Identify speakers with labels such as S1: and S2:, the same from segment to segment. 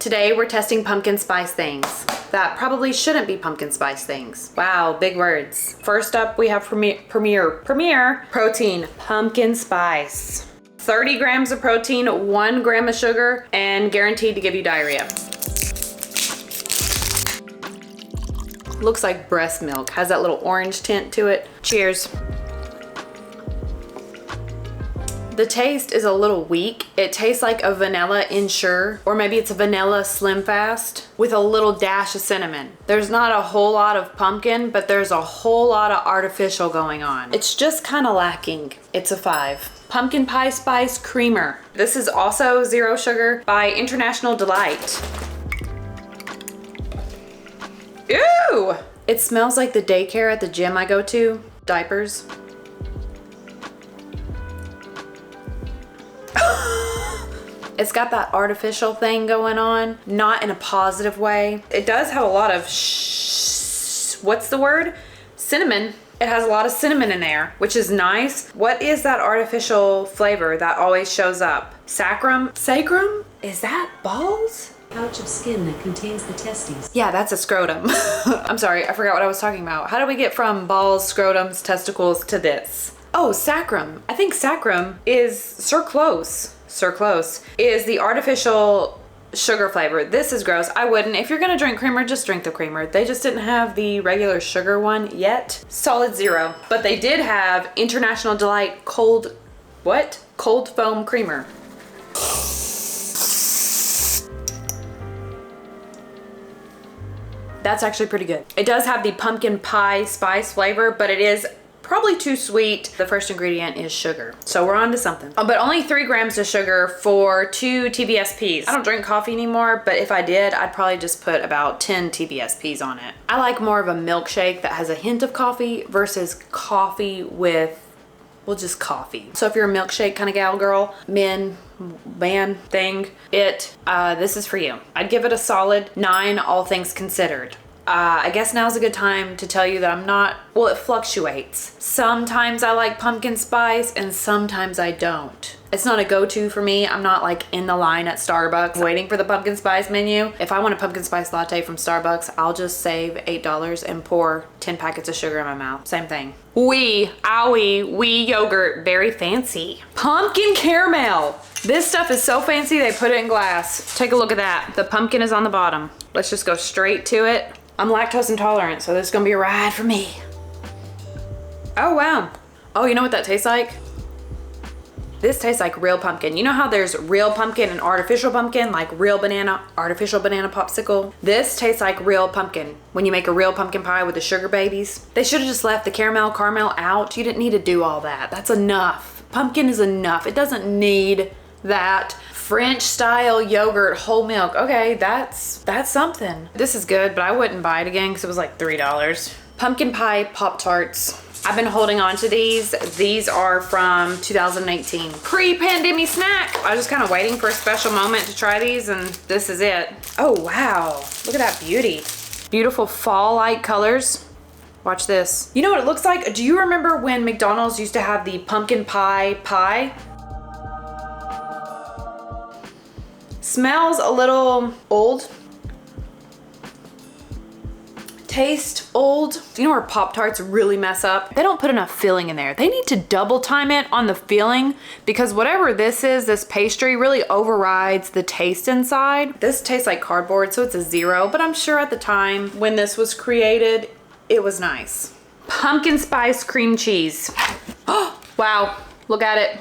S1: Today we're testing pumpkin spice things that probably shouldn't be pumpkin spice things. Wow, big words. First up, we have Premier Protein Pumpkin Spice. 30 grams of protein, 1 gram of sugar, and guaranteed to give you diarrhea. Looks like breast milk. Has that little orange tint to it. Cheers. The taste is a little weak. It tastes like a vanilla Ensure, or maybe it's a vanilla Slim Fast with a little dash of cinnamon. There's not a whole lot of pumpkin, but there's a whole lot of artificial going on. It's just kind of lacking. It's a 5. Pumpkin Pie Spice Creamer. This is also 0 sugar by International Delight. Ew! It smells like the daycare at the gym I go to. Diapers. It's got that artificial thing going on, not in a positive way. It does have a lot of what's the word? Cinnamon. It has a lot of cinnamon in there, which is nice. What is that artificial flavor that always shows up? Sacrum? Sacrum? Is that balls?
S2: Pouch of skin that contains the testes.
S1: Yeah, that's a scrotum. I'm sorry, I forgot what I was talking about. How do we get from balls, scrotums, testicles to this? Oh, sacrum. I think sacrum is Surclose is the artificial sugar flavor. This is gross. I wouldn't. If you're gonna drink creamer, just drink the creamer. They just didn't have the regular sugar one yet. Solid 0. But they did have International Delight cold foam creamer. That's actually pretty good. It does have the pumpkin pie spice flavor, but it is probably too sweet. The first ingredient is sugar. So we're on to something. Oh, but only 3 grams of sugar for 2 TBSPs. I don't drink coffee anymore, but if I did, I'd probably just put about 10 TBSPs on it. I like more of a milkshake that has a hint of coffee versus coffee with, well, just coffee. So if you're a milkshake kind of gal, girl, man thing, this is for you. I'd give it a solid 9, all things considered. I guess now's a good time to tell you that I'm not, well, it fluctuates. Sometimes I like pumpkin spice and sometimes I don't. It's not a go-to for me. I'm not like in the line at Starbucks waiting for the pumpkin spice menu. If I want a pumpkin spice latte from Starbucks, I'll just save $8 and pour 10 packets of sugar in my mouth. Same thing. Wee yogurt, very fancy. Pumpkin caramel. This stuff is so fancy they put it in glass. Take a look at that. The pumpkin is on the bottom. Let's just go straight to it. I'm lactose intolerant, so this is gonna be a ride for me. Oh, wow. Oh, you know what that tastes like? This tastes like real pumpkin. You know how there's real pumpkin and artificial pumpkin, like real banana, artificial banana popsicle? This tastes like real pumpkin. When you make a real pumpkin pie with the sugar babies, they should have just left the caramel out. You didn't need to do all that. That's enough. Pumpkin is enough. It doesn't need that French style yogurt, whole milk. Okay, that's something. This is good, but I wouldn't buy it again because it was like $3. Pumpkin pie pop-tarts. I've been holding on to these. These are from 2018. Pre-pandemic snack. I was just kind of waiting for a special moment to try these, and this is it. Oh, wow. Look at that beauty. Beautiful fall-like colors. Watch this. You know what it looks like? Do you remember when McDonald's used to have the pumpkin pie? Smells a little old. Taste old. You know where Pop-Tarts really mess up? They don't put enough filling in there. They need to double time it on the filling because whatever this is, this pastry really overrides the taste inside. This tastes like cardboard, so it's a 0, but I'm sure at the time when this was created, it was nice. Pumpkin spice cream cheese. Oh, wow, look at it.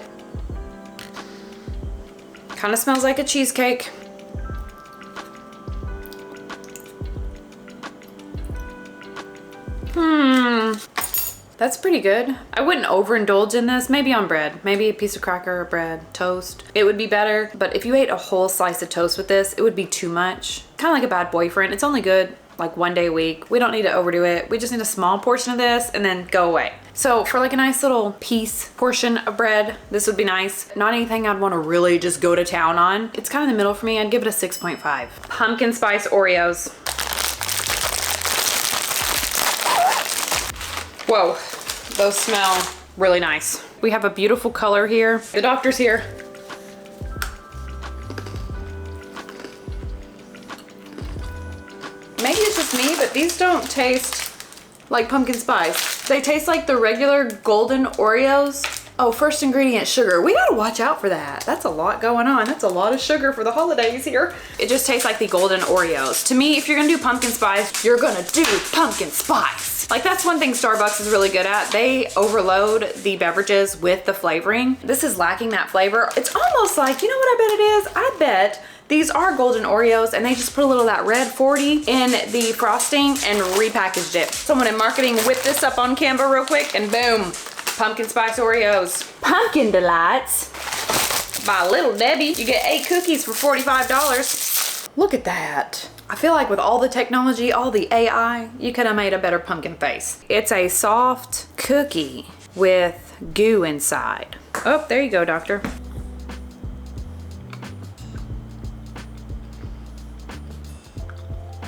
S1: Kind of smells like a cheesecake. That's pretty good. I wouldn't overindulge in this. Maybe on bread. Maybe a piece of cracker or bread, toast. It would be better, but if you ate a whole slice of toast with this, it would be too much. Kind of like a bad boyfriend. It's only good like 1 day a week. We don't need to overdo it. We just need a small portion of this and then go away. So for like a nice little piece portion of bread, this would be nice. Not anything I'd want to really just go to town on. It's kind of in the middle for me. I'd give it a 6.5. Pumpkin spice Oreos. Whoa, those smell really nice. We have a beautiful color here. The doctor's here. maybe it's just me, but these don't taste like pumpkin spice. They taste like the regular golden Oreos. Oh, first ingredient, sugar. We gotta watch out for that. That's a lot going on. That's a lot of sugar for the holidays here. It just tastes like the golden Oreos. To me, if you're gonna do pumpkin spice, you're gonna do pumpkin spice. Like, that's one thing Starbucks is really good at. They overload the beverages with the flavoring. This is lacking that flavor. It's almost like, you know what I bet it is? I bet these are golden Oreos and they just put a little of that red 40 in the frosting and repackaged it. Someone in marketing whipped this up on Canva real quick and boom, pumpkin spice Oreos. Pumpkin Delights by Little Debbie. You get 8 cookies for $45. Look at that. I feel like with all the technology, all the AI, you could have made a better pumpkin face. It's a soft cookie with goo inside. Oh, there you go, doctor.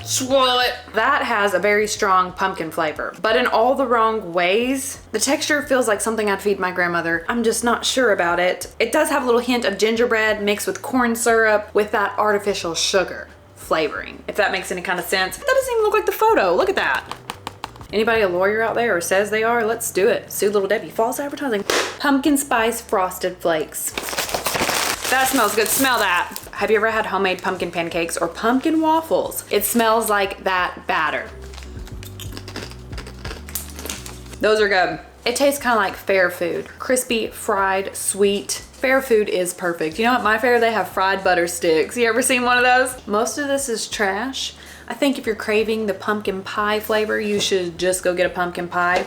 S1: Swallow it. That has a very strong pumpkin flavor, but in all the wrong ways. The texture feels like something I'd feed my grandmother. I'm just not sure about it. It does have a little hint of gingerbread mixed with corn syrup with that artificial sugar flavoring, if that makes any kind of sense. That doesn't even look like the photo. Look at that. Anybody a lawyer out there or says they are? Let's do it. Sue Little Debbie. False advertising. Pumpkin spice frosted flakes. That smells good. Smell that. Have you ever had homemade pumpkin pancakes or pumpkin waffles? It smells like that batter. Those are good. It tastes kind of like fair food. Crispy, fried, sweet. Fair food is perfect. You know, at my fair, they have fried butter sticks. You ever seen one of those? Most of this is trash. I think if you're craving the pumpkin pie flavor, you should just go get a pumpkin pie.